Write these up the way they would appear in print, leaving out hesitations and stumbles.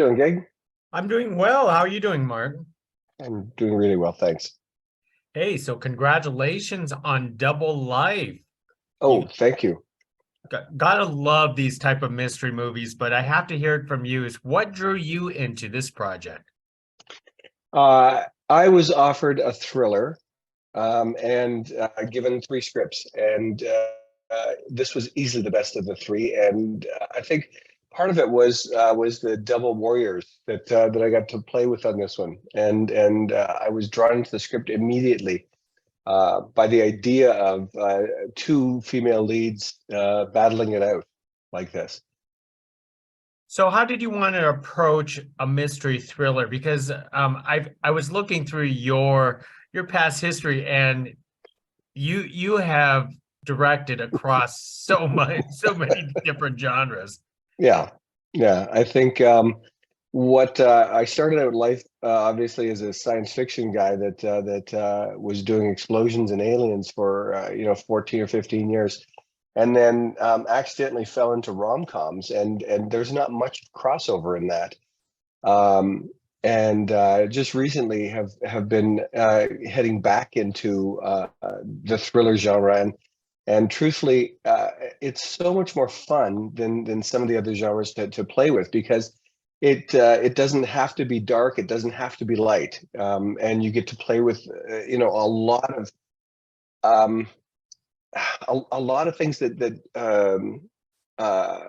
doing, Gig? I'm doing well. How are you doing, Martin? I'm doing really well, thanks. Hey, so congratulations on Double Life. You Oh, thank you. gotta love these type of mystery movies, but I have to hear it from you. Is what drew you into this project? I was offered a thriller and given three scripts, and this was easily the best of the three. And I think part of it was the double warriors that I got to play with on this one, and I was drawn into the script immediately by the idea of two female leads battling it out like this. So how did you want to approach a mystery thriller? Because I was looking through your past history, and you have directed across so many different genres. Yeah, yeah. I think what I started out life obviously as a science fiction guy that was doing explosions and aliens for 14 or 15 years, and then accidentally fell into rom-coms, and there's not much crossover in that. And just recently have been heading back into the thriller genre, and truthfully, it's so much more fun than some of the other genres to play with, because it doesn't have to be dark, it doesn't have to be light, and you get to play with a lot of um, a lot of things that uh,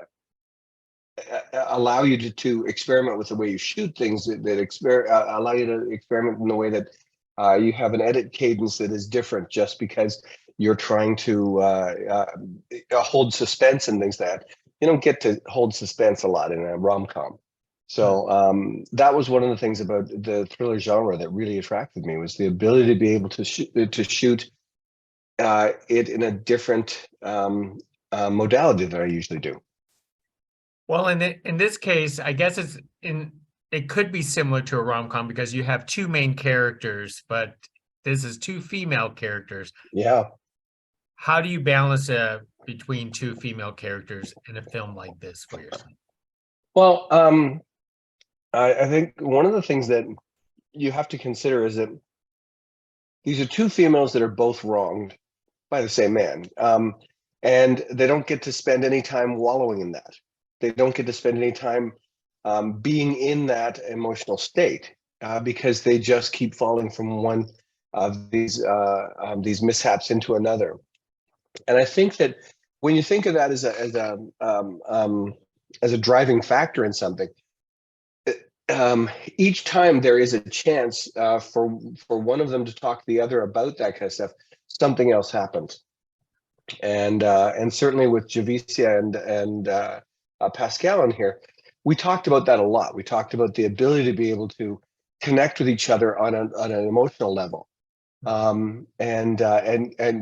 allow you to experiment with the way you shoot things, allow you to experiment in the way that you have an edit cadence that is different, just because you're trying to hold suspense and things that you don't get to hold suspense a lot in a rom-com. So that was one of the things about the thriller genre that really attracted me, was the ability to be able to shoot it in a different modality than I usually do. Well, in this case, I guess it could be similar to a rom-com because you have two main characters, but this is two female characters. Yeah. How do you balance between two female characters in a film like this for yourself? Well, I think one of the things that you have to consider is that these are two females that are both wronged by the same man, and they don't get to spend any time wallowing in that. They don't get to spend any time being in that emotional state, because they just keep falling from one of these mishaps into another. And I think that when you think of that as a driving factor in something, each time there is a chance for one of them to talk to the other about that kind of stuff, something else happens. And certainly with Javicia and Pascal in here, we talked about that a lot. We talked about the ability to be able to connect with each other on an emotional level, and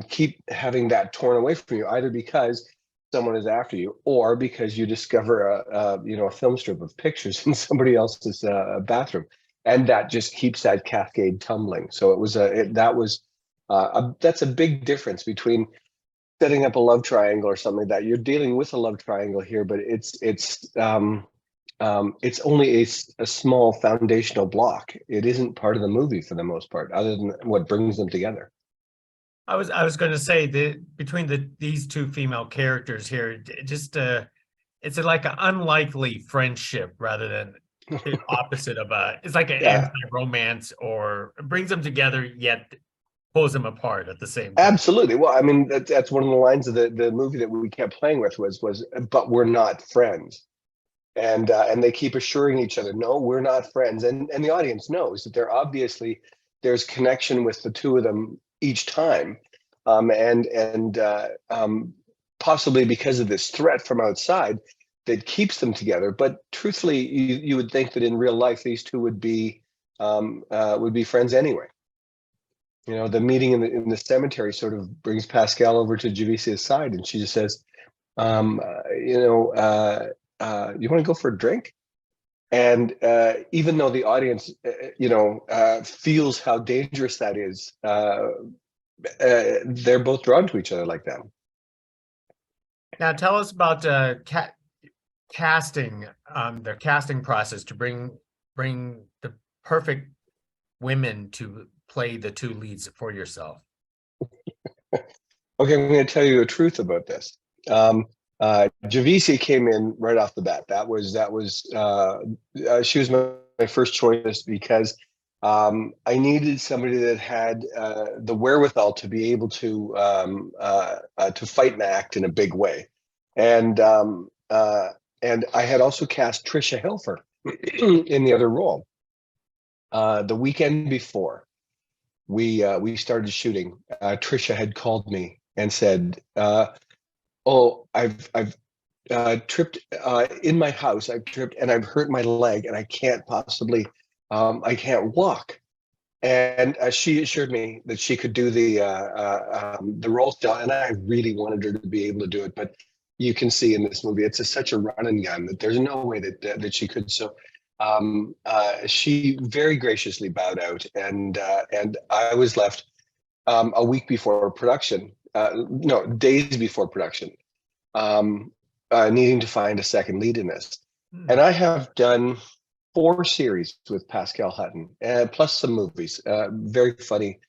keep having that torn away from you, either because someone is after you, or because you discover a film strip of pictures in somebody else's bathroom, and that just keeps that cascade tumbling. So that's a big difference between setting up a love triangle or something like that. You're dealing with a love triangle here, but it's only a small foundational block. It isn't part of the movie for the most part, other than what brings them together. I was going to say that between these two female characters here, it's like an unlikely friendship rather than the opposite of it's like an Yeah, anti-romance, or it brings them together yet pulls them apart at the same time. absolutely. Well, I mean, that's one of the lines of the movie that we kept playing with was, but we're not friends. And they keep assuring each other, no, we're not friends. And the audience knows that there's connection with the two of them each time, and possibly because of this threat from outside that keeps them together. But truthfully, you would think that in real life these two would be friends anyway. The meeting in the cemetery sort of brings Pascal over to Javicia's side, and she just says, you want to go for a drink? And even though the audience, feels how dangerous that is, they're both drawn to each other like that. Now tell us about casting, the casting process to bring the perfect women to play the two leads for yourself? Okay, I'm going to tell you the truth about this. Javisi came in right off the bat. She was my first choice because I needed somebody that had the wherewithal to be able to fight and act in a big way, and I had also cast Trisha Helfer in the other role. The weekend before we started shooting, Trisha had called me and said, "Oh, I've tripped in my house. I've tripped and I've hurt my leg, and I can't possibly, I can't walk." And she assured me that she could do the role still, and I really wanted her to be able to do it. But you can see in this movie, it's such a run and gun that there's no way that she could. So she very graciously bowed out, and I was left a week before production, no, days before production, needing to find a second lead in this. And I have done 4 series with Pascal Hutton, plus some movies, very funny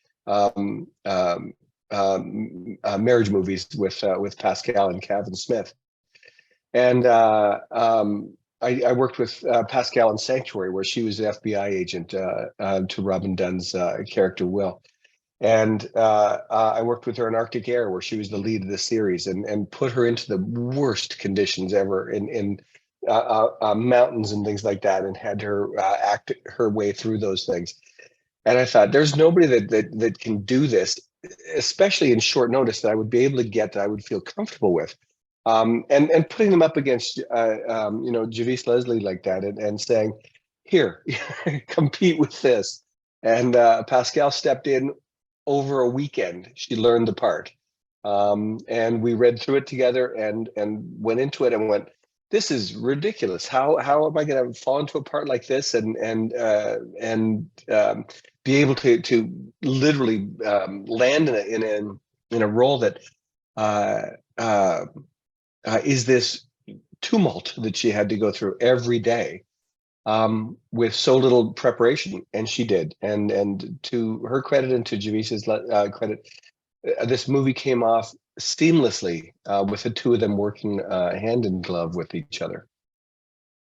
marriage movies with Pascal and Kevin Smith. And I worked with Pascal in Sanctuary, where she was an FBI agent to Robin Dunn's character Will. And I worked with her in Arctic Air, where she was the lead of the series, and put her into the worst conditions ever in mountains and things like that, and had her act her way through those things. And I thought, there's nobody that can do this, especially in short notice, that I would be able to get, that I would feel comfortable with. And putting them up against Javis Leslie like that, and saying, here, compete with this. And Pascal stepped in over a weekend. She learned the part, and we read through it together, and went into it and went, this is ridiculous. How am I going to fall into a part like this and be able to literally land in a role that is this tumult that she had to go through every day, with so little preparation, and she did. And to her credit, and to Javis's credit, this movie came off seamlessly, with the two of them working hand in glove with each other.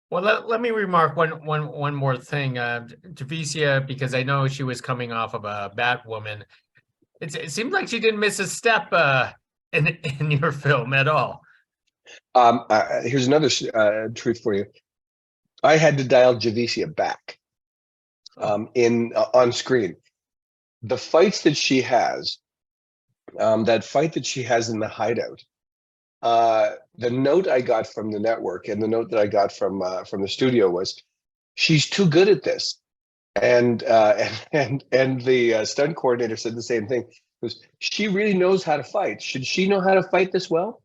Well, let me remark one more thing, Javicia, because I know she was coming off of a Batwoman. It seems like she didn't miss a step in your film at all. Here's another truth for you. I had to dial Javicia back on screen. The fights that she has, that fight that she has in the hideout, the note I got from the network, and the note that I got from the studio was, she's too good at this. And the stunt coordinator said the same thing. Was, she really knows how to fight. Should she know how to fight this well?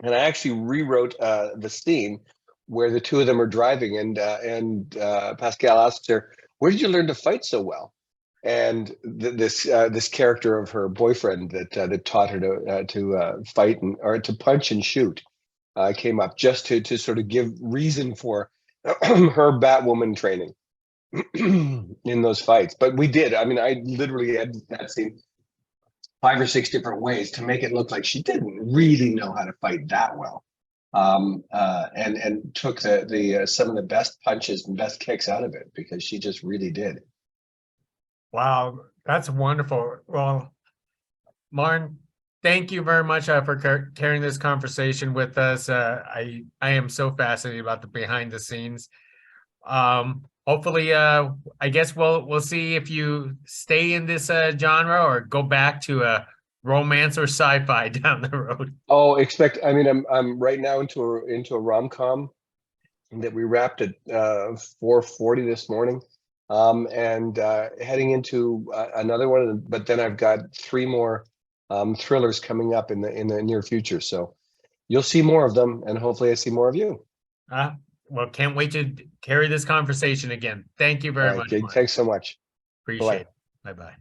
And I actually rewrote the scene where the two of them are driving, and Pascal asks her, "Where did you learn to fight so well?" And this character of her boyfriend that taught her to fight or to punch and shoot came up, just to sort of give reason for her Batwoman training in those fights. But we did. I mean, I literally had that scene 5 or 6 different ways to make it look like she didn't really know how to fight that well, and took the some of the best punches and best kicks out of it, because she just really did. Wow, that's wonderful. Well, Martin, thank you very much for carrying this conversation with us. I am so fascinated about the behind the scenes. Hopefully, I guess we'll see if you stay in this genre or go back to a romance or sci-fi down the road. Oh, I mean, I'm right now into a rom-com that we wrapped at 4:40 this morning, and heading into another one. But then I've got 3 more thrillers coming up in the near future. So you'll see more of them, and hopefully I see more of you. Well, can't wait to carry this conversation again. Thank you very much, Martin. Thanks so much. Appreciate it. Bye-bye.